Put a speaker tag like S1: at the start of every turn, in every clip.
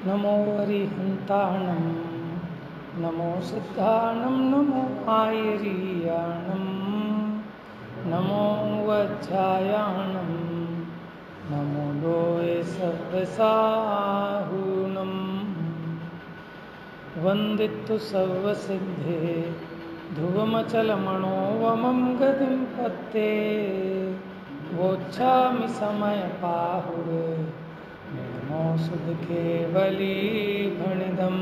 S1: नमो अरिहन्ताणं नमो सिद्धाणं नमो आयरीयाणं नमो वज्रायाणं नमो लोये सर्वसाहुनं वन्दितु सर्वसिद्धे ध्रुवमचलमणो वमं गतिं पत्ते वोच्छामि समयपाहुरे नमो सुधकेवली भणिदं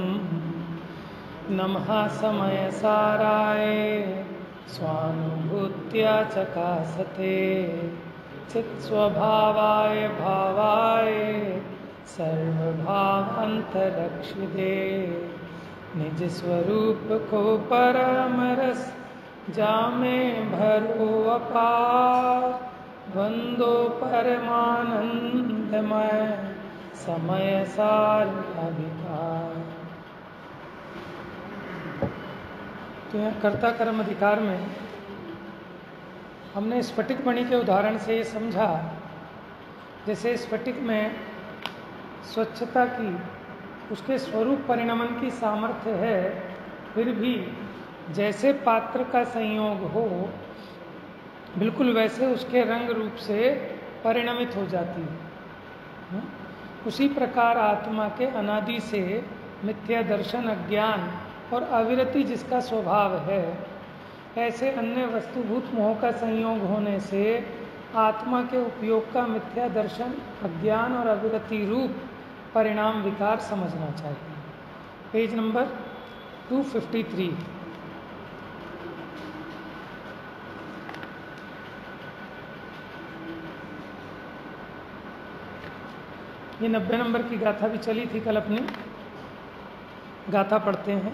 S1: नमः समयसाराय स्वानुभूत्या चकासते चित्स्वभावाय भावाय सर्वभावान्तरक्षिते निज स्वरूप को परम रस जामे भरो अपार वंदो परमानंदमय समय सार अधिकार। तो यहाँ कर्ता कर्म अधिकार में हमने स्फटिक मणि के उदाहरण से ये समझा, जैसे स्फटिक में स्वच्छता की, उसके स्वरूप परिणमन की सामर्थ्य है, फिर भी जैसे पात्र का संयोग हो बिल्कुल वैसे उसके रंग रूप से परिणमित हो जाती है। उसी प्रकार आत्मा के अनादि से मिथ्या दर्शन, अज्ञान और अविरति जिसका स्वभाव है, ऐसे अन्य वस्तुभूत मोह का संयोग होने से आत्मा के उपयोग का मिथ्या दर्शन, अज्ञान और अविरति रूप परिणाम विकार समझना चाहिए। Page number 253। ये 90 नंबर की गाथा भी चली थी कल, अपनी गाथा पढ़ते हैं।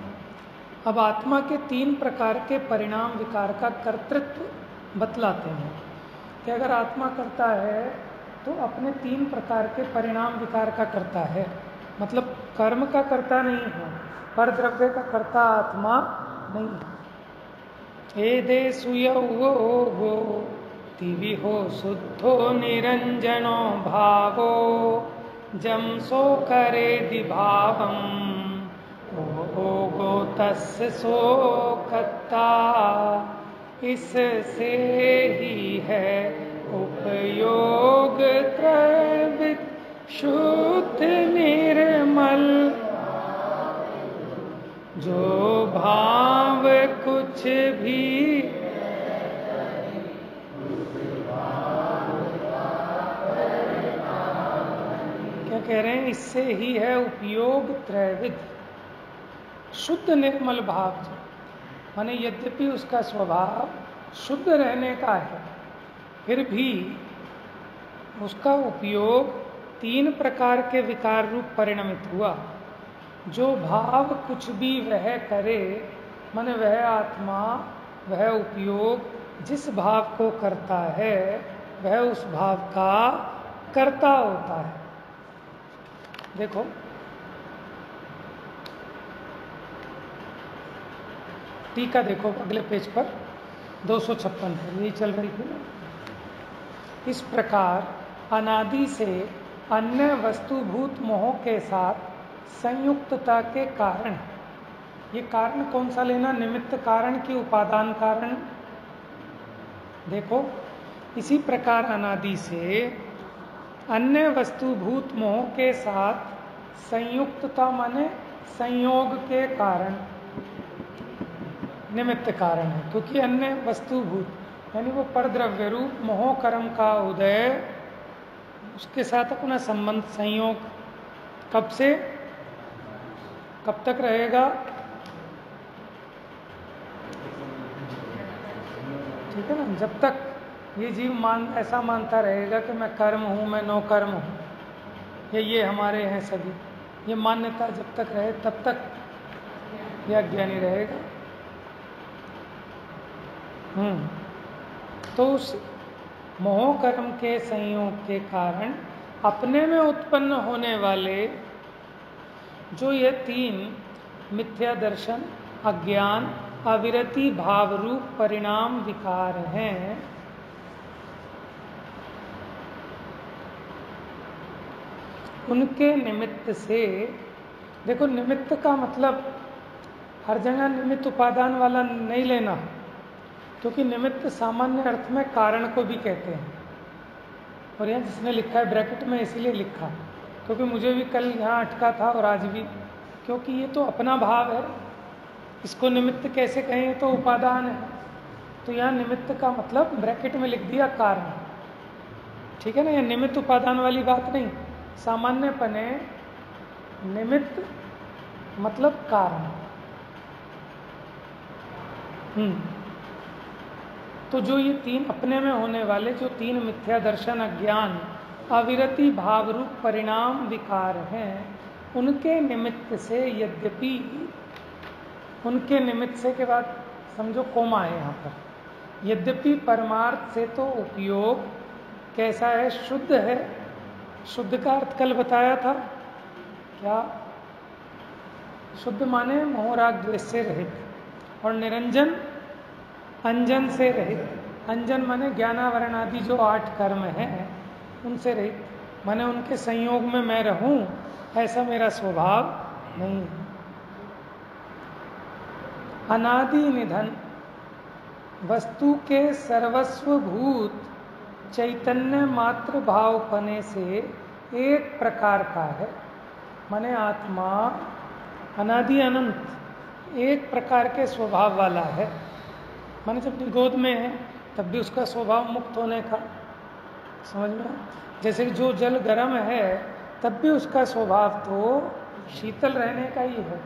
S1: अब आत्मा के 3 प्रकार के परिणाम विकार का कर्तृत्व बतलाते हैं कि अगर आत्मा करता है तो अपने 3 प्रकार के परिणाम विकार का करता है, मतलब कर्म का कर्ता नहीं है, पर द्रव्य का कर्ता आत्मा नहीं है। एदे सुयौ तिवि हो शुद्धो निरंजनो भावो जम सो करे दिभावम गो तस्य सो कत्ता। इससे ही है उपयोग त्रैवित शुद्ध निर्मल, जो भाव कुछ भी क्या कह रहे हैं, इससे ही है उपयोग त्रैविध शुद्ध निर्मल भाव। माने यद्यपि उसका स्वभाव शुद्ध रहने का है, फिर भी उसका उपयोग 3 प्रकार के विकार रूप परिणमित हुआ। जो भाव कुछ भी वह करे, माने वह आत्मा, वह उपयोग जिस भाव को करता है वह उस भाव का कर्ता होता है। देखो टीका देखो अगले पेज पर 256 पर यही चल रही थी ना। इस प्रकार अनादि से अन्य वस्तुभूत मोह के साथ संयुक्तता के कारण, ये कारण कौन सा लेना, निमित्त कारण की उपादान कारण। देखो इसी प्रकार अनादि से अन्य वस्तुभूत मोह के साथ संयुक्तता माने संयोग के कारण, निमित्त कारण है, क्योंकि अन्य वस्तुभूत यानी वो परद्रव्य रूप मोह कर्म का उदय, उसके साथ अपना संबंध संयोग कब से कब तक रहेगा, ठीक है ना। जब तक ये जीव ऐसा मानता रहेगा कि मैं कर्म हूँ, मैं नो कर्म हूँ, ये हमारे हैं सभी, ये मान्यता जब तक रहे तब तक यह अज्ञानी रहेगा। तो उस मोह कर्म के संयोग के कारण अपने में उत्पन्न होने वाले जो ये 3 मिथ्या दर्शन, अज्ञान, अविरति भाव रूप परिणाम विकार हैं, उनके निमित्त से देखो, निमित्त का मतलब हर जगह निमित्त उपादान वाला नहीं लेना, क्योंकि निमित्त सामान्य अर्थ में कारण को भी कहते हैं। और यहाँ जिसने लिखा है ब्रैकेट में इसीलिए लिखा, क्योंकि मुझे भी कल यहाँ अटका था और आज भी, क्योंकि ये तो अपना भाव है, इसको निमित्त कैसे कहें, तो उपादान है। तो यहाँ निमित्त का मतलब ब्रैकेट में लिख दिया कारण। ठीक है ना, ये निमित्त उपादान वाली बात नहीं, सामान्यपने निमित्त मतलब कारण। तो जो ये तीन अपने में होने वाले जो तीन मिथ्या दर्शन, अज्ञान, अविरति भाव रूप परिणाम विकार हैं, उनके निमित्त से यद्यपि, उनके निमित्त से के बाद समझो कोमा है यहाँ पर, यद्यपि परमार्थ से तो उपयोग कैसा है, शुद्ध है। शुद्ध का अर्थ कल बताया था क्या? शुद्ध माने मोह राग द्वेष से रहित, और निरंजन अंजन से रहित। अंजन माने ज्ञानावरण आदि जो 8 कर्म हैं उनसे रहित, माने उनके संयोग में मैं रहूं ऐसा मेरा स्वभाव नहीं है। अनादि निधन वस्तु के सर्वस्वभूत चैतन्य मात्र भावपने से एक प्रकार का है, माने आत्मा अनादि अनंत एक प्रकार के स्वभाव वाला है। माने जब गोद में है तब भी उसका स्वभाव मुक्त होने का, समझ में? जैसे कि जो जल गर्म है तब भी उसका स्वभाव तो शीतल रहने का ही है।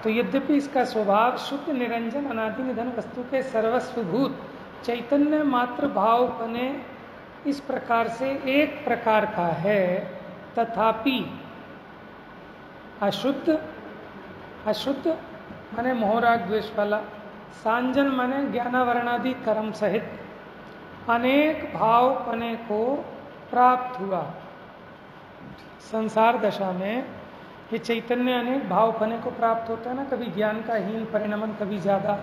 S1: तो यद्यपि इसका स्वभाव शुद्ध निरंजन अनादि निधन वस्तु के सर्वस्वभूत चैतन्य मात्र भावपने इस प्रकार से एक प्रकार का है, तथापि अशुद्ध, अशुद्ध माने मोहराग द्वेष वाला, सांजन माने ज्ञानावरणादि कर्म सहित अनेक भावपने को प्राप्त हुआ। संसार दशा में ये चैतन्य अनेक भावपने को प्राप्त होता है ना, कभी ज्ञान का हीन परिणमन, कभी ज़्यादा,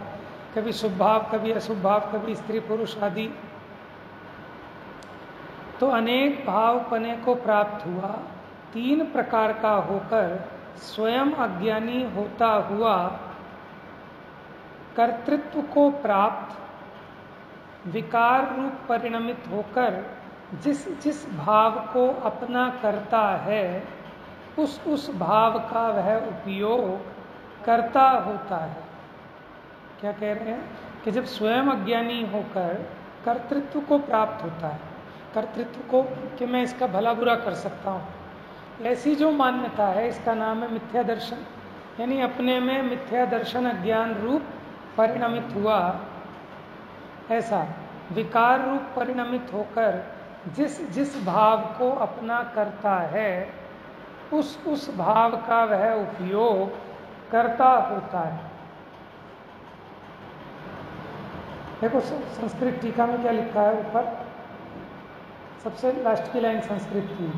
S1: कभी शुभ भाव, कभी अशुभ भाव, कभी स्त्री पुरुष आदि। तो अनेक भावपने को प्राप्त हुआ, 3 प्रकार का होकर स्वयं अज्ञानी होता हुआ कर्तृत्व को प्राप्त, विकार रूप परिणमित होकर जिस जिस भाव को अपना करता है उस भाव का वह उपयोग करता होता है। क्या कह रहे हैं कि जब स्वयं अज्ञानी होकर कर्तृत्व को प्राप्त होता है, कर्तृत्व को कि मैं इसका भला बुरा कर सकता हूँ, ऐसी जो मान्यता है इसका नाम है मिथ्या दर्शन। यानी अपने में मिथ्या दर्शन अज्ञान रूप परिणमित हुआ, ऐसा विकार रूप परिणमित होकर जिस जिस भाव को अपना करता है उस भाव का वह उपयोग करता होता है। देखो संस्कृत टीका में क्या लिखा है ऊपर, सबसे लास्ट की लाइन संस्कृत की,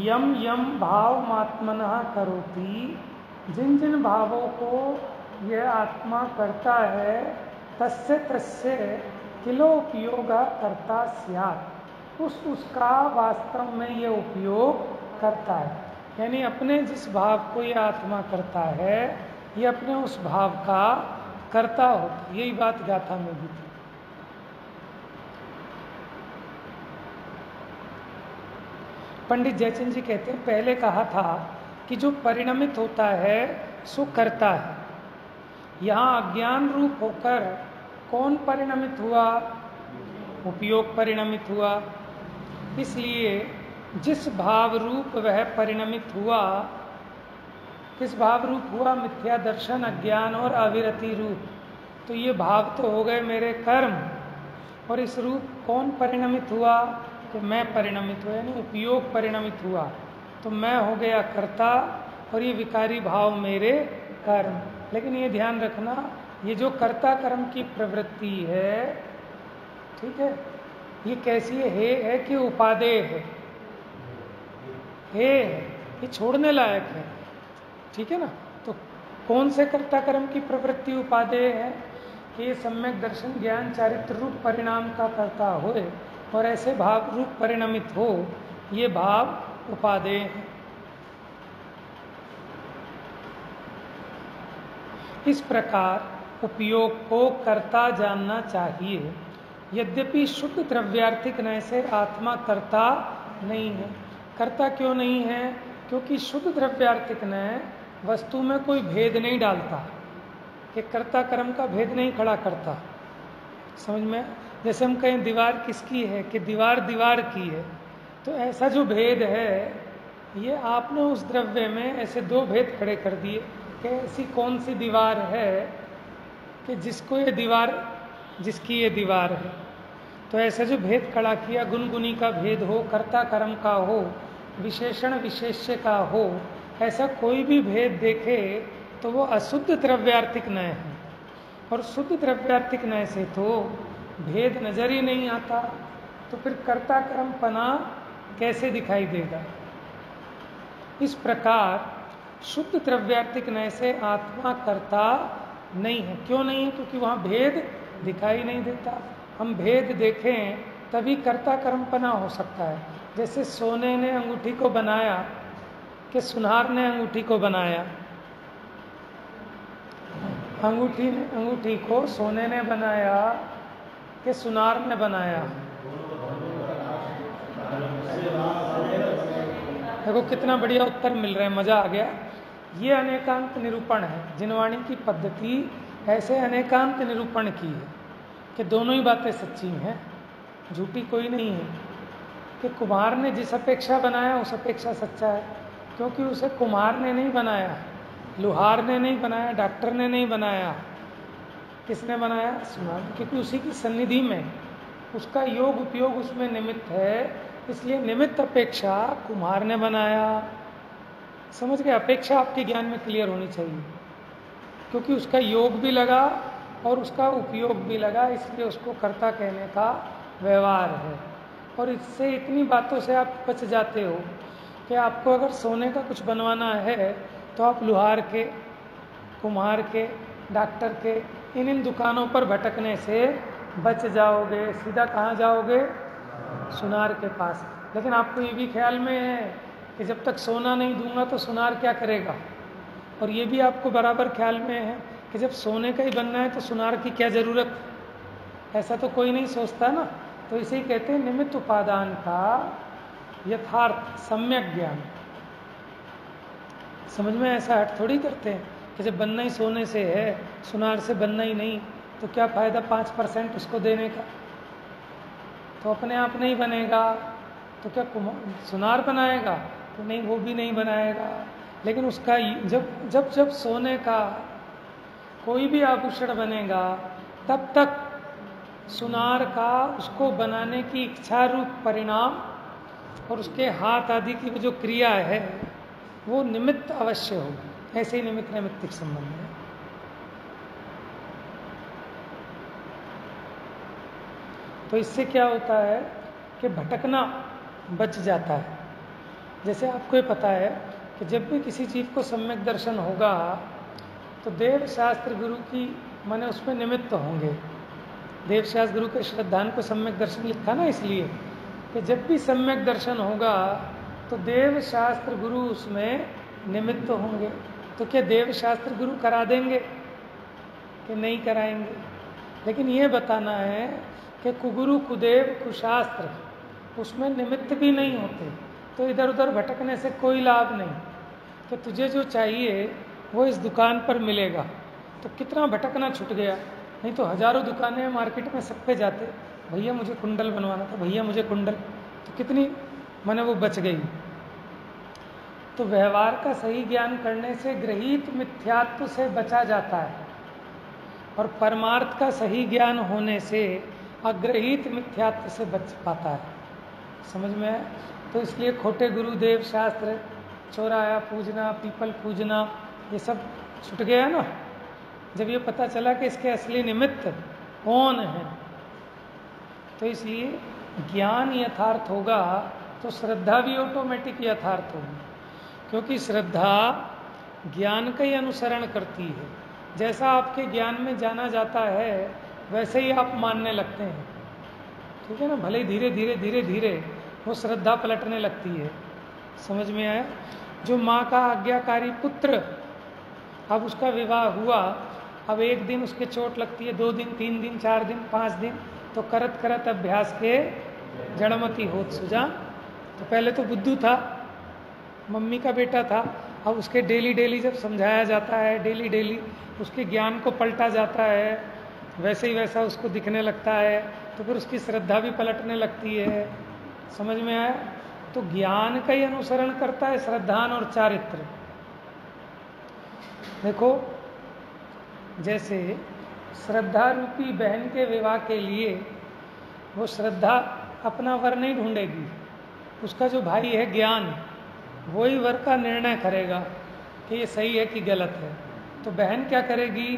S1: यम यम भाव मात्मनः करोति, जिन जिन भावों को यह आत्मा करता है तस्य तस्य किलो उपयोग करता स्यात्, उसका वास्तव में ये उपयोग करता है। यानी अपने जिस भाव को ये आत्मा करता है ये अपने उस भाव का करता होता है। यही बात गाथा में भी थी। पंडित जयचंद जी कहते हैं पहले कहा था कि जो परिणमित होता है सो करता है। यहाँ अज्ञान रूप होकर कौन परिणमित हुआ? उपयोग परिणमित हुआ। इसलिए जिस भाव रूप वह परिणमित हुआ, किस भाव रूप हुआ? मिथ्या दर्शन, अज्ञान और अविरति रूप। तो ये भाव तो हो गए मेरे कर्म, और इस रूप कौन परिणमित हुआ? कि मैं परिणमित हुआ, यानी उपयोग परिणमित हुआ। तो मैं हो गया कर्ता और ये विकारी भाव मेरे कर्म। लेकिन ये ध्यान रखना, ये जो कर्ता कर्म की प्रवृत्ति है, ठीक है, ये कैसी है कि उपादेय है, ये छोड़ने लायक है, ठीक है ना। तो कौन से कर्ता कर्म की प्रवृत्ति उपादेय है? कि ये सम्यक दर्शन ज्ञान चारित्र रूप परिणाम का कर्ता होए और ऐसे भाव रूप परिणमित हो, ये भाव उपादेय है। इस प्रकार उपयोग को कर्ता जानना चाहिए। यद्यपि शुद्ध द्रव्यार्थिक नय से आत्मा कर्ता नहीं है। कर्ता क्यों नहीं है? क्योंकि शुद्ध द्रव्यार्थिक नय वस्तु में कोई भेद नहीं डालता, कि कर्ता कर्म का भेद नहीं खड़ा करता। समझ में? जैसे हम कहें दीवार किसकी है, कि दीवार दीवार की है, तो ऐसा जो भेद है ये आपने उस द्रव्य में ऐसे दो भेद खड़े कर दिए कि ऐसी कौन सी दीवार है कि जिसको ये दीवार, जिसकी ये दीवार है। तो ऐसा जो भेद खड़ा किया, गुणगुनी का भेद हो, कर्ता कर्म का हो, विशेषण विशेष्य का हो, ऐसा कोई भी भेद देखे तो वो अशुद्ध द्रव्यार्थिक नय है। और शुद्ध द्रव्यार्थिक नय से तो भेद नजर ही नहीं आता, तो फिर कर्ता कर्म पना कैसे दिखाई देगा? इस प्रकार शुद्ध द्रव्यार्थिक नय से आत्मा कर्ता नहीं है। क्यों नहीं है? क्योंकि वहां भेद दिखाई नहीं देता। हम भेद देखें तभी कर्ता कर्मपना हो सकता है। जैसे सोने ने अंगूठी को बनाया कि सुनार ने अंगूठी को बनाया। अंगूठी को सोने ने बनाया कि सुनार ने बनाया। देखो कितना बढ़िया उत्तर मिल रहा है, मजा आ गया। ये अनेकांत निरूपण है। जिनवाणी की पद्धति ऐसे अनेकांत निरूपण की है कि दोनों ही बातें सच्ची हैं, झूठी कोई नहीं है। कि कुम्हार ने जिस अपेक्षा बनाया उस अपेक्षा सच्चा है, क्योंकि उसे कुम्हार ने नहीं बनाया, लुहार ने नहीं बनाया, डॉक्टर ने नहीं बनाया। किसने बनाया? सुनार। क्योंकि उसी की सन्निधि में उसका योग उपयोग उसमें निमित्त है, इसलिए निमित्त अपेक्षा कुम्हार ने बनाया। समझ गए? अपेक्षा आपके ज्ञान में क्लियर होनी चाहिए, क्योंकि उसका योग भी लगा और उसका उपयोग भी लगा, इसलिए उसको कर्ता कहने का व्यवहार है। और इससे इतनी बातों से आप बच जाते हो कि आपको अगर सोने का कुछ बनवाना है तो आप लुहार के, कुम्हार के, डॉक्टर के, इन दुकानों पर भटकने से बच जाओगे। सीधा कहाँ जाओगे? सुनार के पास। लेकिन आपको ये भी ख्याल में है कि जब तक सोना नहीं दूंगा तो सुनार क्या करेगा? और ये भी आपको बराबर ख्याल में है कि जब सोने का ही बनना है तो सुनार की क्या ज़रूरत? ऐसा तो कोई नहीं सोचता ना। तो इसे ही कहते हैं निमित्त उपादान का यथार्थ सम्यक ज्ञान। समझ में? ऐसा हट थोड़ी करते हैं कि जब बनना ही सोने से है, सुनार से बनना ही नहीं, तो क्या फ़ायदा 5% उसको देने का? तो अपने आप नहीं बनेगा तो क्या सुनार बनाएगा? तो नहीं, वो भी नहीं बनाएगा। लेकिन उसका जब जब जब सोने का कोई भी आभूषण बनेगा तब तक सुनार का उसको बनाने की इच्छा रूप परिणाम और उसके हाथ आदि की जो क्रिया है वो निमित्त अवश्य होगी। ऐसे ही निमित्त नैमित्तिक संबंध है। तो इससे क्या होता है कि भटकना बच जाता है। जैसे आपको ये पता है कि जब भी किसी चीज़ को सम्यक दर्शन होगा तो देव शास्त्र गुरु की माने उसमें निमित्त होंगे। देव शास्त्र गुरु के श्रद्धान को सम्यक दर्शन लिखा ना, इसलिए कि जब भी सम्यक दर्शन होगा तो देव शास्त्र गुरु उसमें निमित्त होंगे। तो क्या देव शास्त्र गुरु करा देंगे कि नहीं कराएंगे? लेकिन ये बताना है कि कुगुरु कुदेव कुशास्त्र उसमें निमित्त भी नहीं होते, तो इधर उधर भटकने से कोई लाभ नहीं। कि तुझे जो चाहिए वो इस दुकान पर मिलेगा, तो कितना भटकना छूट गया। नहीं तो हजारों दुकानें मार्केट में सब पे जाते, भैया मुझे कुंडल बनवाना था, भैया मुझे कुंडल, तो कितनी माने वो बच गई। तो व्यवहार का सही ज्ञान करने से गृहीत मिथ्यात्व से बचा जाता है और परमार्थ का सही ज्ञान होने से अग्रहीत मिथ्यात्व से बच पाता है। समझ में है? तो इसलिए खोटे गुरुदेव शास्त्र, चौराया पूजना, पीपल पूजना, ये सब छूट गया ना जब ये पता चला कि इसके असली निमित्त कौन है। तो इसलिए ज्ञान यथार्थ होगा तो श्रद्धा भी ऑटोमेटिक यथार्थ होगी, क्योंकि श्रद्धा ज्ञान का ही अनुसरण करती है। जैसा आपके ज्ञान में जाना जाता है वैसे ही आप मानने लगते हैं, ठीक है ना। भले ही धीरे धीरे धीरे धीरे वो श्रद्धा पलटने लगती है। समझ में आया? जो माँ का आज्ञाकारी पुत्र, अब उसका विवाह हुआ अब एक दिन उसके चोट लगती है, 2 दिन, 3 दिन, 4 दिन, 5 दिन, तो करत करत अभ्यास के जड़मती होत सुजा। तो पहले तो बुद्धू था, मम्मी का बेटा था, अब उसके डेली डेली जब समझाया जाता है, डेली डेली उसके ज्ञान को पलटा जाता है, वैसे ही वैसा उसको दिखने लगता है, तो फिर उसकी श्रद्धा भी पलटने लगती है। समझ में आया? तो ज्ञान का ही अनुसरण करता है श्रद्धान और चारित्र। देखो, जैसे श्रद्धा रूपी बहन के विवाह के लिए वो श्रद्धा अपना वर नहीं ढूंढेगी, उसका जो भाई है ज्ञान, वही वर का निर्णय करेगा कि ये सही है कि गलत है। तो बहन क्या करेगी?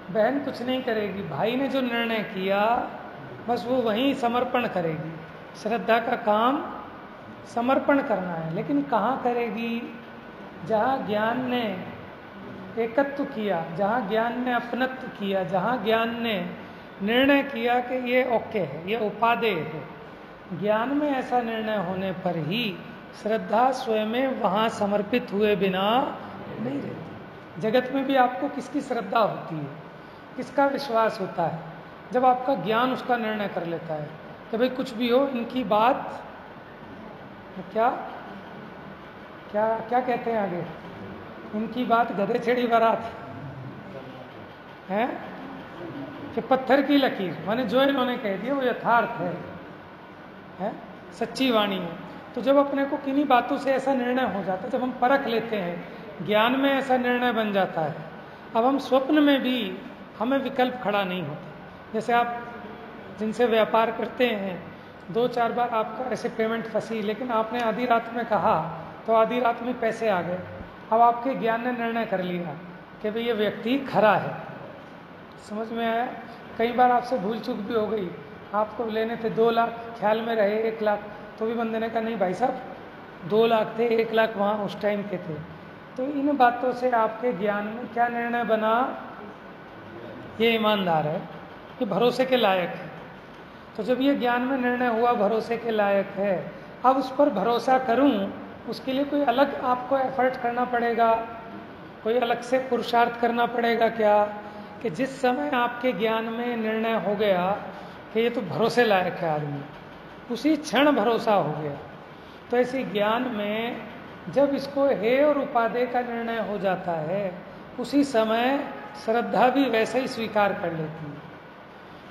S1: बहन कुछ नहीं करेगी, भाई ने जो निर्णय किया बस वो वहीं समर्पण करेगी। श्रद्धा का काम समर्पण करना है, लेकिन कहाँ करेगी? जहाँ ज्ञान ने एकत्व किया, जहाँ ज्ञान ने अपनत्व किया, जहाँ ज्ञान ने निर्णय किया कि ये ओके है, ये उपादेय है। ज्ञान में ऐसा निर्णय होने पर ही श्रद्धा स्वयं में वहाँ समर्पित हुए बिना नहीं रहती। जगत में भी आपको किसकी श्रद्धा होती है, किसका विश्वास होता है? जब आपका ज्ञान उसका निर्णय कर लेता है कि भाई कुछ भी हो, इनकी बात क्या क्या क्या कहते हैं आगे, इनकी बात गधे छेड़ी बारात है कि पत्थर की लकीर, माने जो इन्होंने कह दिया वो यथार्थ है, सच्ची वाणी है। तो जब अपने को किन्हीं बातों से ऐसा निर्णय हो जाता है, जब हम परख लेते हैं, ज्ञान में ऐसा निर्णय बन जाता है, अब हम स्वप्न में भी हमें विकल्प खड़ा नहीं होता। जैसे आप जिनसे व्यापार करते हैं, 2-4 बार आपका ऐसे पेमेंट फंसी, लेकिन आपने आधी रात में कहा तो आधी रात में पैसे आ गए। अब आपके ज्ञान ने निर्णय कर लिया कि भाई ये व्यक्ति खरा है। समझ में आया? कई बार आपसे भूल चूक भी हो गई, आपको लेने थे 2 लाख, ख्याल में रहे 1 लाख, तो भी बंदे ने कहा नहीं भाई साहब 2 लाख थे, 1 लाख वहाँ उस टाइम के थे। तो इन बातों से आपके ज्ञान में क्या निर्णय बना? ये ईमानदार है, ये भरोसे के लायक है। तो जब ये ज्ञान में निर्णय हुआ भरोसे के लायक है, अब उस पर भरोसा करूं, उसके लिए कोई अलग आपको एफर्ट करना पड़ेगा, कोई अलग से पुरुषार्थ करना पड़ेगा क्या? कि जिस समय आपके ज्ञान में निर्णय हो गया कि ये तो भरोसे लायक है आदमी, उसी क्षण भरोसा हो गया। तो ऐसे ज्ञान में जब इसको हे और उपादेय का निर्णय हो जाता है, उसी समय श्रद्धा भी वैसे ही स्वीकार कर लेती है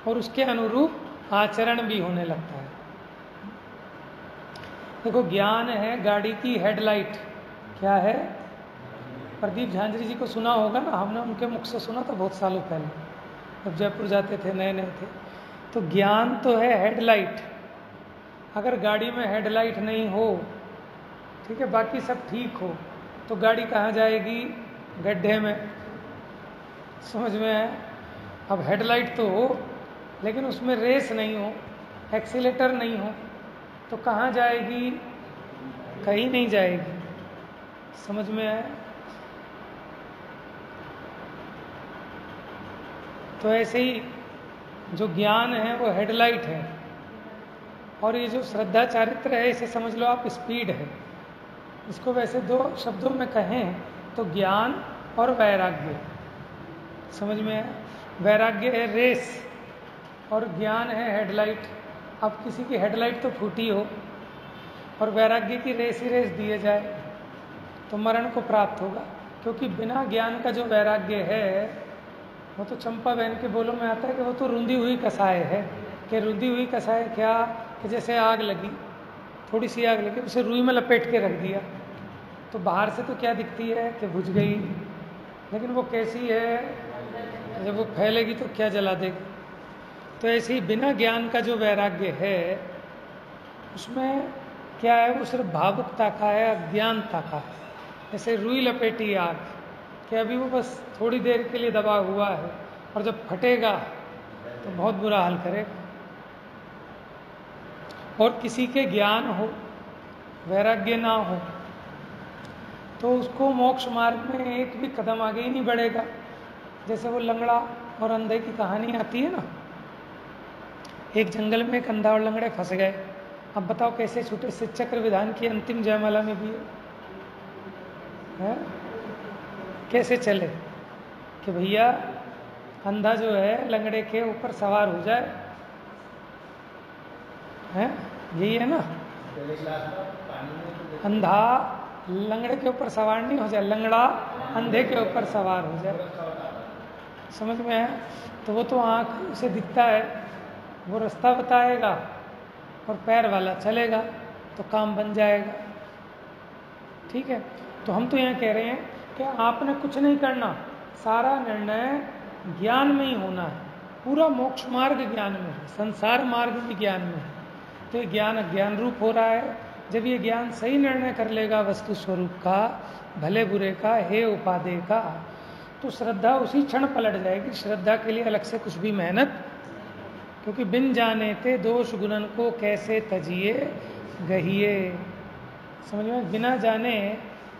S1: और उसके अनुरूप आचरण भी होने लगता है। देखो, ज्ञान है गाड़ी की हेडलाइट। क्या है? प्रदीप झांझरी जी को सुना होगा ना, हमने उनके मुख से सुना था बहुत सालों पहले, जब जयपुर जाते थे, नए नए थे। तो ज्ञान तो है हेडलाइट। अगर गाड़ी में हेडलाइट नहीं हो, ठीक है, बाकी सब ठीक हो, तो गाड़ी कहाँ जाएगी? गड्ढे में। समझ में है? अब हेडलाइट तो हो लेकिन उसमें रेस नहीं हो, एक्सीलेटर नहीं हो, तो कहाँ जाएगी? कहीं नहीं जाएगी। समझ में है? तो ऐसे ही जो ज्ञान है वो हेडलाइट है, और ये जो श्रद्धा चारित्र है, इसे समझ लो आप स्पीड है। इसको वैसे 2 शब्दों में कहें तो ज्ञान और वैराग्य। समझ में है? वैराग्य है रेस और ज्ञान है हेडलाइट। अब किसी की हेडलाइट तो फूटी हो और वैराग्य की रेस ही रेस दिए जाए तो मरण को प्राप्त होगा, क्योंकि बिना ज्ञान का जो वैराग्य है वो तो चंपा बहन के बोलों में आता है कि वो तो रुंधी हुई कसाय है। कि रुंधी हुई कसाय क्या? कि जैसे आग लगी, थोड़ी सी आग लगी, उसे रुई में लपेट के रख दिया, तो बाहर से तो क्या दिखती है कि बुझ गई, लेकिन वो कैसी है, जब वो फैलेगी तो क्या जला देगी। तो ऐसे ही बिना ज्ञान का जो वैराग्य है, उसमें क्या है? वो सिर्फ भावुकता का है, अज्ञानता का है। जैसे रुई लपेटी आग, कि अभी वो बस थोड़ी देर के लिए दबा हुआ है, और जब फटेगा तो बहुत बुरा हाल करेगा। और किसी के ज्ञान हो, वैराग्य ना हो, तो उसको मोक्ष मार्ग में एक भी कदम आगे ही नहीं बढ़ेगा। जैसे वो लंगड़ा और अंधे की कहानी आती है ना, एक जंगल में एक अंधा और लंगड़े फंस गए। अब बताओ कैसे छूटे? से चक्र विधान की अंतिम जयमाला में भी है, कैसे चले कि भैया अंधा जो है लंगड़े के ऊपर सवार हो जाए, है यही है ना? अंधा लंगड़े के ऊपर सवार नहीं हो जाए, लंगड़ा अंधे के ऊपर सवार हो जाए। समझ में है? तो वो तो आँख उसे दिखता है, वो रास्ता बताएगा और पैर वाला चलेगा तो काम बन जाएगा। ठीक है, तो हम तो यहाँ कह रहे हैं कि आपने कुछ नहीं करना, सारा निर्णय ज्ञान में ही होना है। पूरा मोक्ष मार्ग ज्ञान में है, संसार मार्ग भी ज्ञान में है। तो ये ज्ञान अज्ञान रूप हो रहा है। जब ये ज्ञान सही निर्णय कर लेगा वस्तु स्वरूप का, भले बुरे का, हे उपादेय का, तो श्रद्धा उसी क्षण पलट जाएगी। श्रद्धा के लिए अलग से कुछ भी मेहनत, क्योंकि बिन जाने ते दोष गुणन को कैसे तजिए गहिए। समझ में? बिना जाने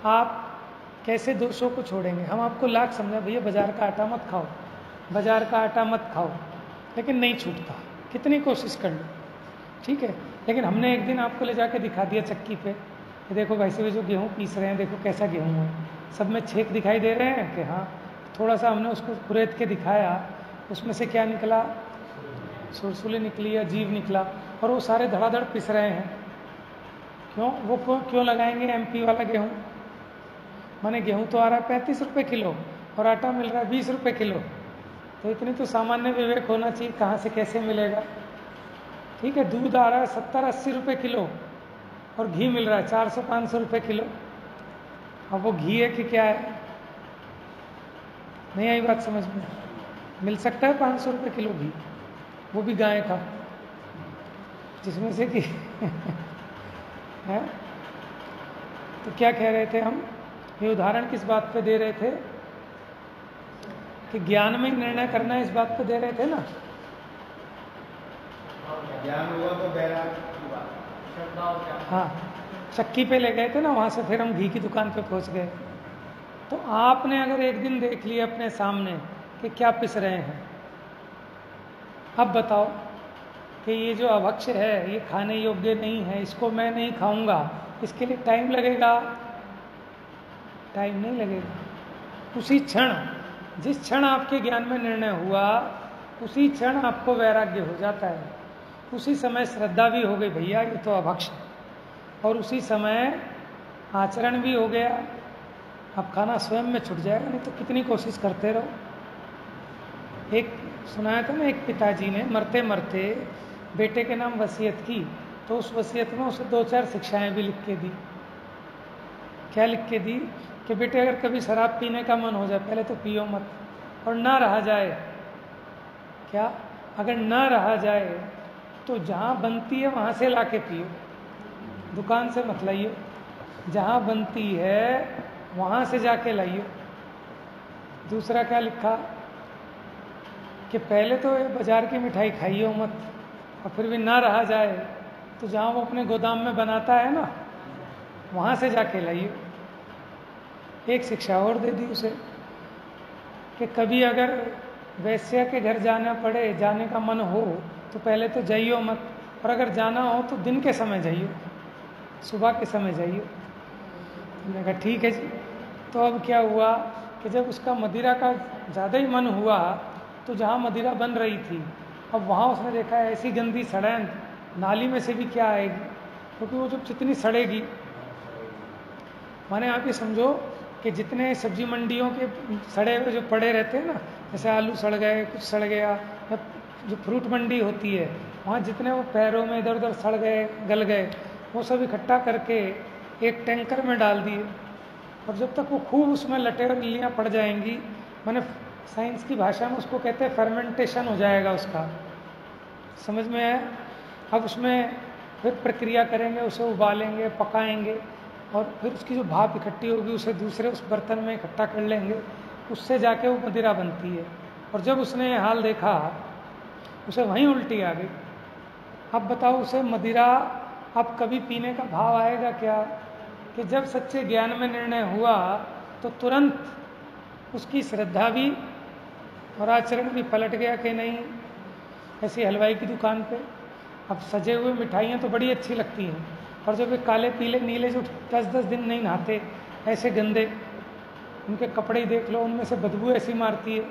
S1: आप कैसे दोषों को छोड़ेंगे? हम आपको लाख समझा, भैया बाजार का आटा मत खाओ, बाजार का आटा मत खाओ, लेकिन नहीं छूटता, कितनी कोशिश कर लो। ठीक है, लेकिन हमने एक दिन आपको ले जाके दिखा दिया चक्की पे कि देखो भाई साहब जो गेहूँ पीस रहे हैं, देखो कैसा गेहूँ है, सब में छेक दिखाई दे रहे हैं कि हाँ। थोड़ा सा हमने उसको कुरेद के दिखाया, उसमें से क्या निकला? सुरसुली निकली या जीव निकला, और वो सारे धड़ाधड़ पिस रहे हैं। क्यों? वो क्यों लगाएंगे एमपी वाला गेहूँ? माने गेहूँ तो आ रहा है 35 रुपये किलो और आटा मिल रहा है 20 रुपये किलो, तो इतनी तो सामान्य विवेक होना चाहिए, कहाँ से कैसे मिलेगा। ठीक है, दूध आ रहा है 70-80 रुपये किलो और घी मिल रहा है 400-500 रुपये किलो। अब वो घी है कि क्या है? नहीं आई बात समझ में? मिल सकता है 500 रुपये किलो घी, वो भी गाय का, जिसमें से कि है। तो क्या कह रहे थे हम? ये उदाहरण किस बात पे दे रहे थे कि ज्ञान में निर्णय करना है, इस बात पे दे रहे थे ना।
S2: ज्ञान हुआ तो बैराग।
S1: हाँ, चक्की पे ले गए थे ना, वहाँ से फिर हम घी की दुकान पे पहुँच गए। तो आपने अगर एक दिन देख लिया अपने सामने कि क्या पिस रहे हैं, अब बताओ कि ये जो अभक्ष्य है, ये खाने योग्य नहीं है, इसको मैं नहीं खाऊंगा, इसके लिए टाइम लगेगा? टाइम नहीं लगेगा। उसी क्षण, जिस क्षण आपके ज्ञान में निर्णय हुआ, उसी क्षण आपको वैराग्य हो जाता है। उसी समय श्रद्धा भी हो गई, भैया ये तो अभक्ष्य, और उसी समय आचरण भी हो गया। अब खाना स्वयं में छूट जाएगा, नहीं तो कितनी कोशिश करते रहो। एक सुनाया था ना, एक पिताजी ने मरते मरते बेटे के नाम वसीयत की, तो उस वसीयत में उसे 2-4 शिक्षाएं भी लिख के दी। क्या लिख के दी? कि बेटे अगर कभी शराब पीने का मन हो जाए, पहले तो पियो मत, और ना रहा जाए, क्या अगर ना रहा जाए तो जहाँ बनती है वहाँ से ला के पियो, दुकान से मत लाइयो, जहाँ बनती है वहाँ से जाके लाइयो। दूसरा क्या लिखा? कि पहले तो बाजार की मिठाई खाइयो मत, और फिर भी ना रहा जाए तो जहाँ वो अपने गोदाम में बनाता है ना, वहाँ से जाके लाइयो। एक शिक्षा और दे दी उसे कि कभी अगर वैश्या के घर जाना पड़े, जाने का मन हो, तो पहले तो जाइयो मत, और अगर जाना हो तो दिन के समय जाइयो, सुबह के समय जाइयो। मैंने कहा ठीक है जी। तो अब क्या हुआ कि जब उसका मदिरा का ज़्यादा ही मन हुआ, तो जहाँ मदिरा बन रही थी, अब वहाँ उसने देखा ऐसी गंदी सड़ैंत, नाली में से भी क्या आएगी, क्योंकि वो जब जितनी सड़ेगी, माने आप ये समझो कि जितने सब्जी मंडियों के सड़े हुए जो पड़े रहते हैं ना, जैसे आलू सड़ गए, कुछ सड़ गया, या जो फ्रूट मंडी होती है वहाँ जितने वो पैरों में इधर उधर सड़ गए, गल गए, वो सब इकट्ठा करके एक टैंकर में डाल दिए, और जब तक वो खूब उसमें लटे और गिल्लियाँ पड़ जाएंगी, मैंने साइंस की भाषा में उसको कहते हैं फर्मेंटेशन हो जाएगा उसका। समझ में है? अब उसमें फिर प्रक्रिया करेंगे, उसे उबालेंगे, पकाएंगे, और फिर उसकी जो भाप इकट्ठी होगी उसे दूसरे उस बर्तन में इकट्ठा कर लेंगे, उससे जाके वो मदिरा बनती है। और जब उसने ये हाल देखा, उसे वहीं उल्टी आ गई। अब बताओ उसे मदिरा अब कभी पीने का भाव आएगा क्या? कि जब सच्चे ज्ञान में निर्णय हुआ तो तुरंत उसकी श्रद्धा भी और आचरण भी पलट गया कि नहीं। ऐसी हलवाई की दुकान पे अब सजे हुए मिठाइयाँ तो बड़ी अच्छी लगती हैं, और जब वे काले पीले नीले जो 10-10 दिन नहीं नहाते, ऐसे गंदे, उनके कपड़े ही देख लो, उनमें से बदबू ऐसी मारती है,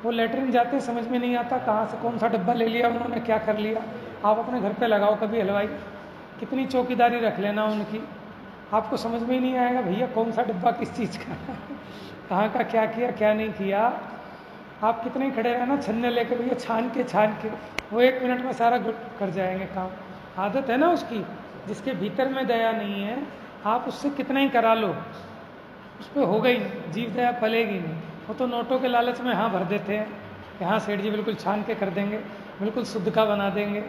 S1: वो लेटरिन जाते हैं, समझ में नहीं आता कहाँ से कौन सा डब्बा ले लिया उन्होंने, क्या कर लिया। आप अपने घर पे लगाओ कभी हलवाई, कितनी चौकीदारी रख लेना उनकी, आपको समझ में ही नहीं आएगा भैया कौन सा डब्बा किस चीज़ का कहाँ का क्या किया क्या नहीं किया। आप कितने ही खड़े रहना छन्ने लेकर भैया छान के वो 1 मिनट में सारा कर जाएंगे काम। आदत है ना उसकी, जिसके भीतर में दया नहीं है आप उससे कितना ही करा लो उस पर होगा ही नहीं, जीव दया पलेगी नहीं। वो तो नोटों के लालच में हाँ भर देते हैं कि हाँ सेठ जी बिल्कुल छान के कर देंगे, बिल्कुल शुद्ध का बना देंगे,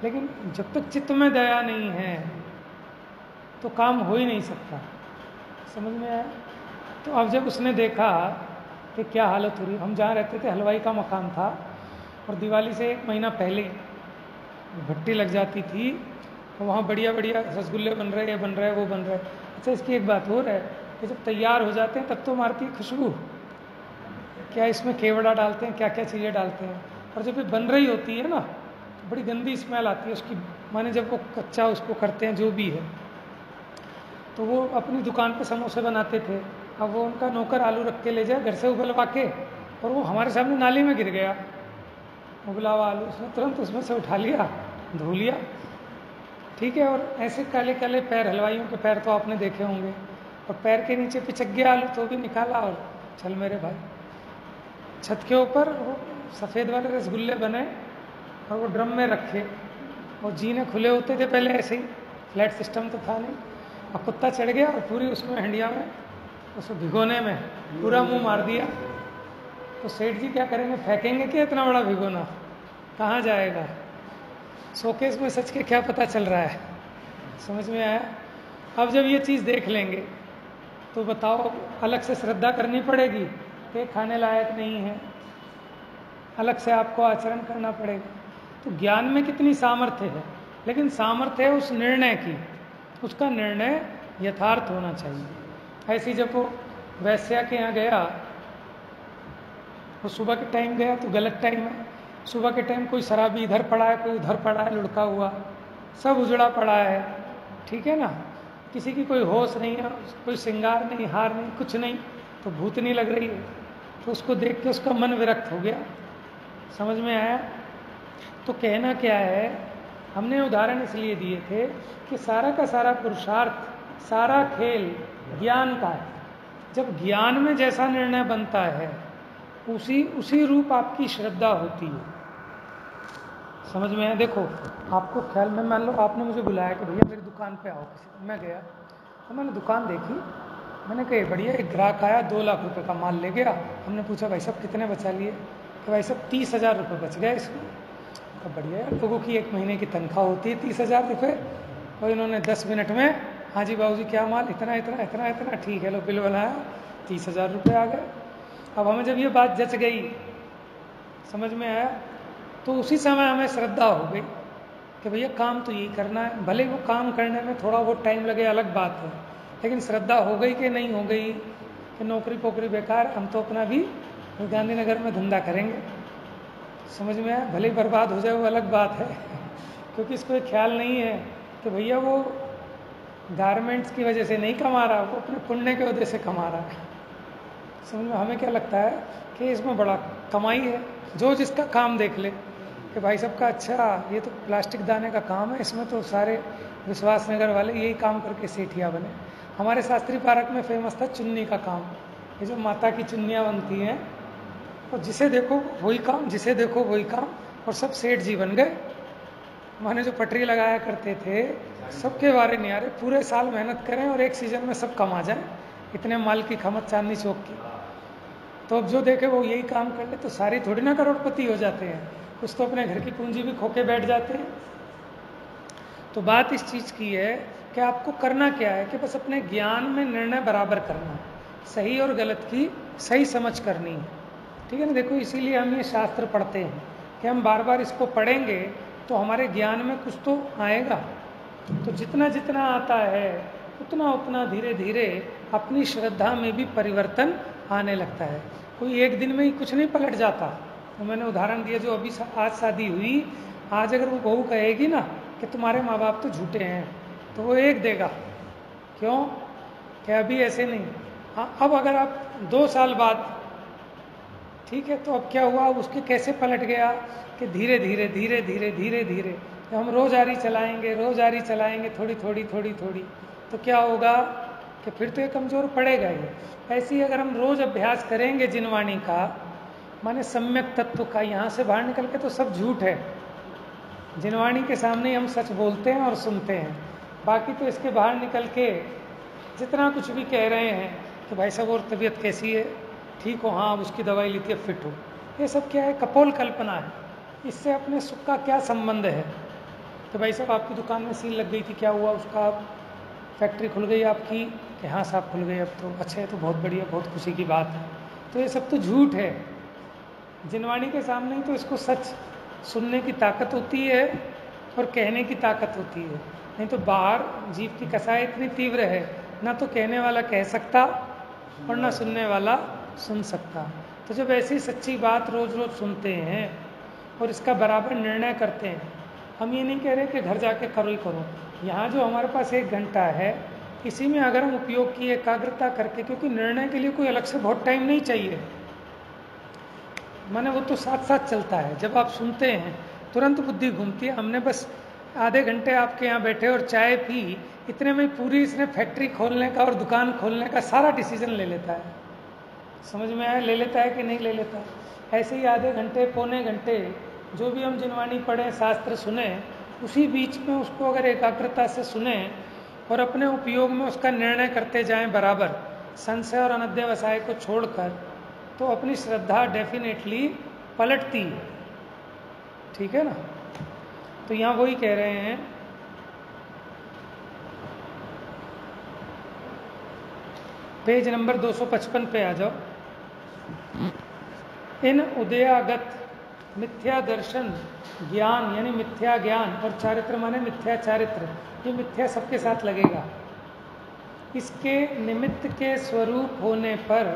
S1: लेकिन जब तक चित्त में दया नहीं है तो काम हो ही नहीं सकता। समझ में आया? तो अब जब उसने देखा कि क्या हालत हो रही, हम जहाँ रहते थे हलवाई का मकान था और दिवाली से 1 महीना पहले भट्टी लग जाती थी, तो वहाँ बढ़िया बढ़िया रसगुल्ले बन रहे, ये बन रहा है, वो बन रहा है। अच्छा इसकी एक बात और है कि जब तैयार हो जाते हैं तब तो मारती है खुशबू, क्या इसमें केवड़ा डालते हैं, क्या क्या चीज़ें डालते हैं, और जब ये बन रही होती है ना तो बड़ी गंदी स्मेल आती है उसकी। माने जब वो कच्चा उसको करते हैं जो भी है, तो वो अपनी दुकान पे समोसे बनाते थे, अब वो उनका नौकर आलू रख के ले जाए घर से उबलवा के, और वो हमारे सामने नाली में गिर गया उबला हुआ आलू, उसने तुरंत उसमें से उठा लिया, धो लिया, ठीक है। और ऐसे काले काले पैर, हलवाइयों के पैर तो आपने देखे होंगे, और पैर के नीचे पिचक गया आलू तो भी निकाला और चल मेरे भाई। छत के ऊपर वो सफ़ेद वाले रसगुल्ले बने और वो ड्रम में रखे, और जीने खुले होते थे पहले, ऐसे ही फ्लैट सिस्टम तो था नहीं, और कुत्ता चढ़ गया और पूरी उसमें हंडिया में उसको भिगोने में पूरा मुंह मार दिया। तो सेठ जी क्या करेंगे, फेंकेंगे कि इतना बड़ा भिगोना कहाँ जाएगा, शोकेस में सच के क्या पता चल रहा है। समझ में आया? अब जब ये चीज़ देख लेंगे तो बताओ अलग से श्रद्धा करनी पड़ेगी कि खाने लायक नहीं है, अलग से आपको आचरण करना पड़ेगा। तो ज्ञान में कितनी सामर्थ्य है, लेकिन सामर्थ्य है उस निर्णय की, उसका निर्णय यथार्थ होना चाहिए। ऐसी जब वो वैश्या के यहाँ गया, वो सुबह के टाइम गया तो गलत टाइम है, सुबह के टाइम कोई शराबी इधर पड़ा है, कोई उधर पड़ा है, लुढ़का हुआ, सब उजड़ा पड़ा है, ठीक है ना, किसी की कोई होश नहीं है, कोई श्रृंगार नहीं, हार नहीं, कुछ नहीं, तो भूतनी लग रही है। तो उसको देख के उसका मन विरक्त हो गया। समझ में आया? तो कहना क्या है, हमने उदाहरण इसलिए दिए थे कि सारा का सारा पुरुषार्थ, सारा खेल ज्ञान का है। जब ज्ञान में जैसा निर्णय बनता है उसी रूप आपकी श्रद्धा होती है। समझ में आया? देखो आपको ख्याल में, मान लो आपने मुझे बुलाया कि भैया मेरी दुकान पे आओ, मैं गया तो मैंने दुकान देखी, मैंने कहा बढ़िया, एक ग्राहक आया 2 लाख रुपए का माल ले गया। हमने पूछा भाई साहब कितने बचा लिए? तो भाई साहब 30,000 रुपये बच गए इसमें। तो बढ़िया यार, लोगों की 1 महीने की तनख्वाह होती है 30,000 रुपये, और इन्होंने 10 मिनट में, हाँ जी बाबू जी क्या माल, इतना इतना इतना इतना, ठीक है लो बिल बनाया, 30,000 रुपये आ गए। अब हमें जब ये बात जच गई, समझ में आया, तो उसी समय हमें श्रद्धा हो गई कि भैया काम तो यही करना है। भले वो काम करने में थोड़ा बहुत टाइम लगे अलग बात है, लेकिन श्रद्धा हो गई कि नहीं हो गई कि नौकरी पोकरी बेकार, हम तो अपना भी गांधीनगर में धंधा करेंगे। समझ में आया? भले ही बर्बाद हो जाए वो अलग बात है क्योंकि इसको एक ख्याल नहीं है कि भैया वो गारमेंट्स की वजह से नहीं कमा रहा, वो अपने पुण्य की वजह से कमा रहा है। समझ में? हमें क्या लगता है कि इसमें बड़ा कमाई है, जो जिसका काम देख ले कि भाई साहब का अच्छा ये तो प्लास्टिक दाने का काम है, इसमें तो सारे विश्वास नगर वाले यही काम करके सेठिया बने। हमारे शास्त्री पार्क में फेमस था चुन्नी का काम, ये जो माता की चुन्नियाँ बनती हैं, और जिसे देखो वही काम, जिसे देखो वही काम, और सब सेठ जी बन गए। माने जो पटरी लगाया करते थे सबके बारे नहीं आ रहे, पूरे साल मेहनत करें और एक सीजन में सब कमा जाए, इतने माल की खमत चांदनी चौक की। तो अब जो देखे वो यही काम कर ले, तो सारी थोड़ी ना करोड़पति हो जाते हैं, कुछ तो अपने घर की पूंजी भी खोके बैठ जाते हैं। तो बात इस चीज़ की है कि आपको करना क्या है कि बस अपने ज्ञान में निर्णय बराबर करना है, सही और गलत की सही समझ करनी है, ठीक है ना। देखो इसीलिए हम ये शास्त्र पढ़ते हैं कि हम बार बार इसको पढ़ेंगे तो हमारे ज्ञान में कुछ तो आएगा। तो जितना जितना आता है उतना उतना धीरे धीरे अपनी श्रद्धा में भी परिवर्तन आने लगता है। कोई एक दिन में ही कुछ नहीं पलट जाता। तो मैंने उदाहरण दिया, जो अभी आज शादी हुई, आज अगर वो बहू कहेगी ना कि तुम्हारे माँ बाप तो झूठे हैं, तो वो एक देगा। क्यों? कि अभी ऐसे नहीं। हाँ, अब अगर आप 2 साल बाद ठीक है, तो अब क्या हुआ, उसके कैसे पलट गया कि धीरे धीरे धीरे धीरे धीरे धीरे तो हम रोजारी चलाएंगे थोड़ी थोड़ी थोड़ी थोड़ी, तो क्या होगा कि फिर तो ये कमज़ोर पड़ेगा ही। ऐसे ही अगर हम रोज अभ्यास करेंगे जिनवाणी का, माने सम्यक तत्व का, यहाँ से बाहर निकल के तो सब झूठ है। जिनवाणी के सामने हम सच बोलते हैं और सुनते हैं, बाकी तो इसके बाहर निकल के जितना कुछ भी कह रहे हैं कि भाई साहब और तबीयत कैसी है, ठीक हो, हाँ उसकी दवाई ली थी अब फिट हो, ये सब क्या है, कपोल कल्पना है। इससे अपने सुख का क्या संबंध है। तो भाई साहब आपकी दुकान में सील लग गई थी, क्या हुआ उसका, फैक्ट्री खुल गई आपकी, कि हाँ साहब खुल गई अब तो, अच्छा है, तो बहुत बढ़िया, बहुत खुशी की बात है। तो ये सब तो झूठ है। जिनवाणी के सामने ही तो इसको सच सुनने की ताकत होती है और कहने की ताकत होती है। नहीं तो बाहर जीव की कसाई इतनी तीव्र है, ना तो कहने वाला कह सकता और ना सुनने वाला सुन सकता। तो जब ऐसी सच्ची बात रोज रोज सुनते हैं और इसका बराबर निर्णय करते हैं, हम ये नहीं कह रहे कि घर जाके करो ही करो, यहाँ जो हमारे पास 1 घंटा है, इसी में अगर हम उपयोग की एकाग्रता करके, क्योंकि निर्णय के लिए कोई अलग से बहुत टाइम नहीं चाहिए, माने वो तो साथ साथ चलता है। जब आप सुनते हैं तुरंत बुद्धि घूमती है। हमने बस आधे घंटे आपके यहाँ बैठे और चाय पी, इतने में पूरी इसने फैक्ट्री खोलने का और दुकान खोलने का सारा डिसीजन ले लेता है। समझ में आया, ले लेता है कि नहीं ले लेता। ऐसे ही आधे घंटे पौने घंटे जो भी हम जिनवाणी पढ़ें, शास्त्र सुने, उसी बीच में उसको अगर एकाग्रता से सुने और अपने उपयोग में उसका निर्णय करते जाएं बराबर, संशय और अनध्यवसाय को छोड़कर, तो अपनी श्रद्धा डेफिनेटली पलटती है। ठीक है ना। तो यहाँ वही कह रहे हैं, पेज नंबर 255 पे आ जाओ। इन उदयागत मिथ्या दर्शन ज्ञान, यानी मिथ्या ज्ञान, और चारित्र माने मिथ्या चारित्र, ये मिथ्या सबके साथ लगेगा। इसके निमित्त के स्वरूप होने पर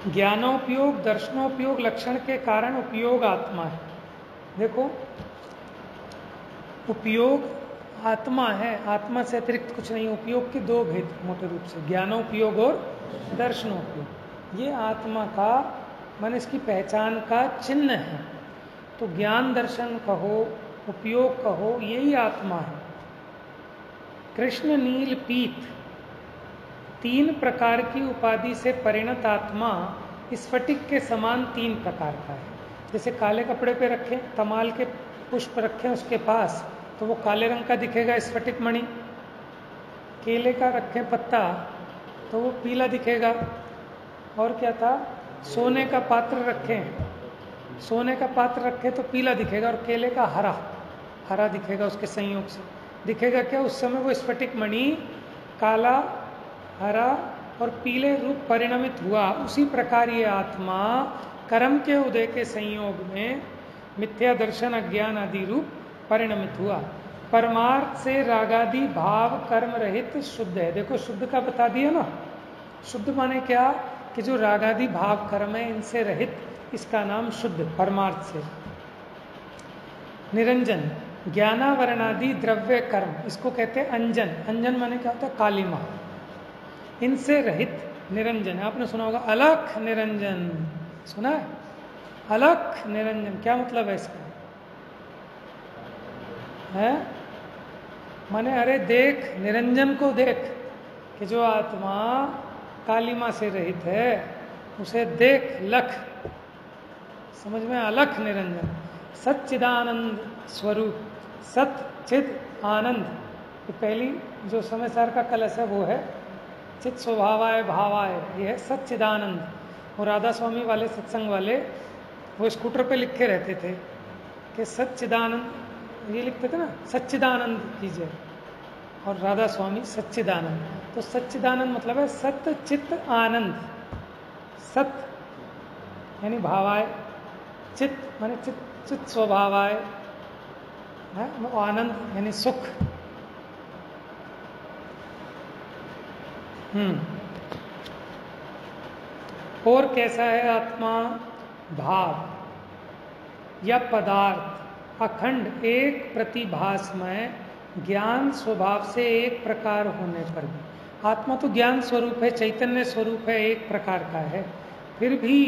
S1: ज्ञानोपयोग दर्शनोपयोग लक्षण के कारण उपयोग आत्मा है। देखो, उपयोग आत्मा है, आत्मा से अतिरिक्त कुछ नहीं। उपयोग के 2 भेद मोटे रूप से, ज्ञानोपयोग और दर्शनोपयोग। ये आत्मा का मन, इसकी पहचान का चिन्ह है। तो ज्ञान दर्शन कहो, उपयोग कहो, यही आत्मा है। कृष्ण नील पीत 3 प्रकार की उपाधि से परिणत आत्मा स्फटिक के समान 3 प्रकार का है। जैसे काले कपड़े पे रखें, तमाल के पुष्प रखें उसके पास, तो वो काले रंग का दिखेगा स्फटिक मणि। केले का रखें पत्ता तो वो पीला दिखेगा। और क्या था, सोने का पात्र रखें, सोने का पात्र रखें तो पीला दिखेगा, और केले का हरा हरा दिखेगा। उसके संयोग से दिखेगा क्या, उस समय वो स्फटिक मणि काला, हरा और पीले रूप परिणमित हुआ। उसी प्रकार ये आत्मा कर्म के उदय के संयोग में मिथ्या दर्शन अज्ञान आदि रूप परिणमित हुआ। परमार्थ से रागादि भाव कर्म रहित शुद्ध है। देखो, शुद्ध का बता दिया ना। शुद्ध माने क्या, कि जो रागादि भाव कर्म है इनसे रहित, इसका नाम शुद्ध, परमार्थ से। निरंजन ज्ञानावरणादि द्रव्य कर्म, इसको कहते हैं अंजन। अंजन माने क्या होता है, कालिमा। इनसे रहित निरंजन। आपने सुना होगा अलख निरंजन, सुना है? अलख निरंजन क्या मतलब है इसका? है माने अरे देख, निरंजन को देख, कि जो आत्मा कालिमा से रहित है उसे देख, लख। समझ में? अलख निरंजन, सच्चिदानंद स्वरूप, सत चिद आनंद। तो पहली जो समय सार का कलश है वो है चित स्वभावाय भावाय, ये है सच्चिदानंद। और राधा स्वामी वाले सत्संग वाले वो स्कूटर पे लिखे रहते थे कि सच्चिदानंद, ये लिखते थे ना, सच्चिदानंद कीजिए, और राधा स्वामी सच्चिदानंद। तो सच्चिदानंद मतलब है सत्य चित्त आनंद। सत यानी भावाय, चित्त माने चित्त स्वभावाय, आनंद यानी सुख। और कैसा है आत्मा? भाव या पदार्थ अखंड एक प्रतिभासमय ज्ञान स्वभाव से एक प्रकार होने पर भी। आत्मा तो ज्ञान स्वरूप है, चैतन्य स्वरूप है, एक प्रकार का है। फिर भी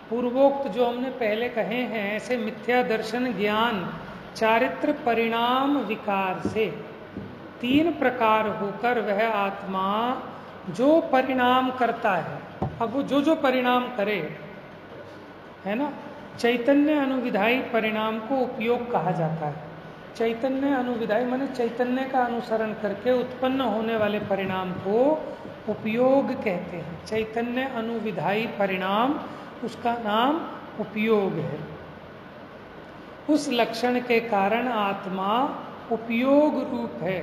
S1: पूर्वोक्त जो हमने पहले कहे हैं, ऐसे मिथ्या दर्शन, ज्ञान, चारित्र, परिणाम, विकार से 3 प्रकार होकर वह आत्मा जो परिणाम करता है, अब वो जो परिणाम करे, है ना, चैतन्य अनुविधायी परिणाम को उपयोग कहा जाता है। चैतन्य अनुविधायी माने चैतन्य का अनुसरण करके उत्पन्न होने वाले परिणाम को उपयोग कहते हैं। चैतन्य अनुविधायी परिणाम, उसका नाम उपयोग है। उस लक्षण के कारण आत्मा उपयोग रूप है।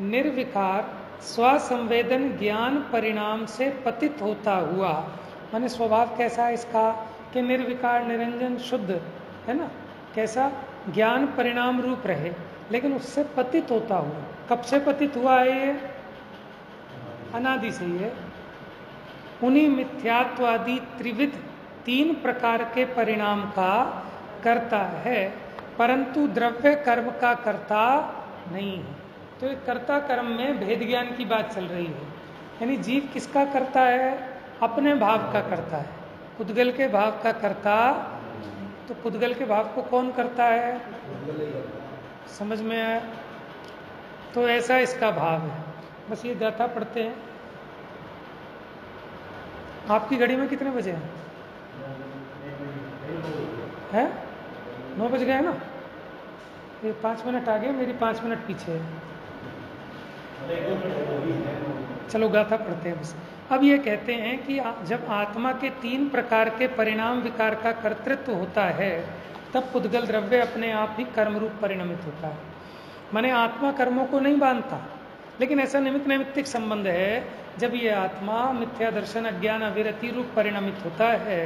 S1: निर्विकार स्वसंवेदन ज्ञान परिणाम से पतित होता हुआ, माने स्वभाव कैसा है इसका कि निर्विकार, निरंजन, शुद्ध, है ना, कैसा ज्ञान परिणाम रूप रहे, लेकिन उससे पतित होता हुआ। कब से पतित हुआ है ये? अनादि से ही है। उन्हीं मिथ्यात्वादी त्रिविध 3 प्रकार के परिणाम का करता है, परंतु द्रव्य कर्म का कर्ता नहीं है। तो एक कर्ता कर्म में भेद ज्ञान की बात चल रही है। यानी जीव किसका करता है? अपने भाव का करता है। पुद्गल के भाव का करता, तो पुद्गल के भाव को कौन करता है? समझ में आया? तो ऐसा इसका भाव है। बस ये गाथा पढ़ते हैं। आपकी घड़ी में कितने बजे है? 9 बज गए ना? ये 5 मिनट आगे, मेरी 5 मिनट पीछे है। चलो गाथा पढ़ते हैं बस। अब ये कहते हैं कि जब आत्मा के 3 प्रकार के परिणाम विकार का कर्तृत्व होता है, तब पुद्गल द्रव्य अपने आप ही कर्म रूप परिणमित होता है। माने आत्मा कर्मों को नहीं बांधता, लेकिन ऐसा निमित्त नैमित्तिक संबंध है। जब ये आत्मा मिथ्या दर्शन, अज्ञान, अविरति रूप परिणमित होता है,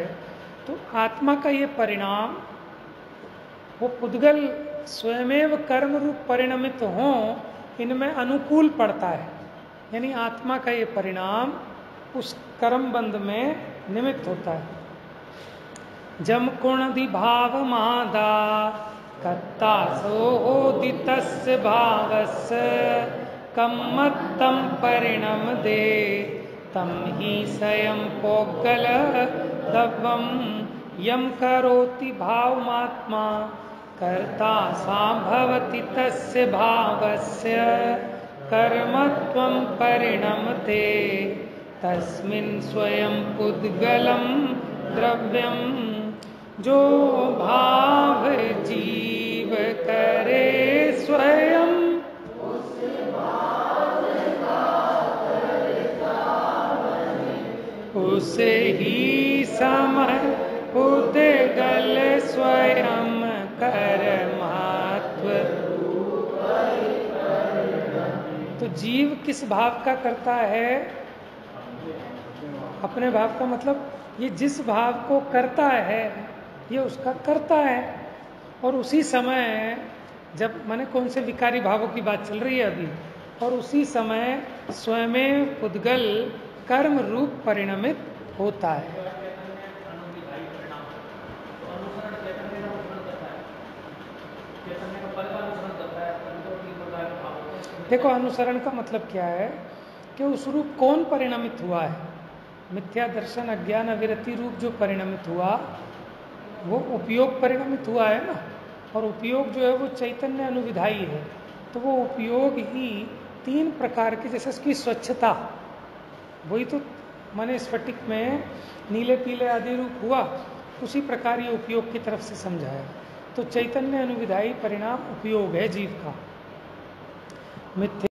S1: तो आत्मा का ये परिणाम, वो पुद्गल स्वयमेव कर्म रूप परिणमित हो, इनमें अनुकूल पड़ता है। यानी आत्मा का ये परिणाम उस कर्म बंध में निमित्त होता है। जम कुणदि भाव मादा कत्ता सोदितस्य भावस्य कम्मत्तम परिणम दे तम ही स्वयं पोगल दव्वम यम करोति भावमात्मा कर्ता संभवति तस्य भावस्य कर्मत्वं परिणमते तस्मिन् स्वयं पुद्गलं द्रव्यं जो भाव जीव करे स्वयं उसे ही समय पुद्गल स्वयं कर्मात्व। तो जीव किस भाव का करता है? अपने भाव का मतलब ये जिस भाव को करता है, ये उसका करता है। और उसी समय जब, माने कौन से विकारी भावों की बात चल रही है अभी, और उसी समय स्वयं पुद्गल कर्म रूप परिणमित होता है। देखो, अनुसरण का मतलब क्या है कि उस रूप कौन परिणमित हुआ है? मिथ्या दर्शन, अज्ञान, अविरति रूप जो परिणमित हुआ, वो उपयोग परिणमित हुआ है ना। और उपयोग जो है वो चैतन्य अनुविधायी है। तो वो उपयोग ही 3 प्रकार के, जैसे इसकी स्वच्छता, वही तो माने स्फटिक में नीले पीले आदि रूप हुआ, उसी प्रकार ये उपयोग की तरफ से समझा है। तो चैतन्य अनुविधायी परिणाम उपयोग है जीव का। मिथ्या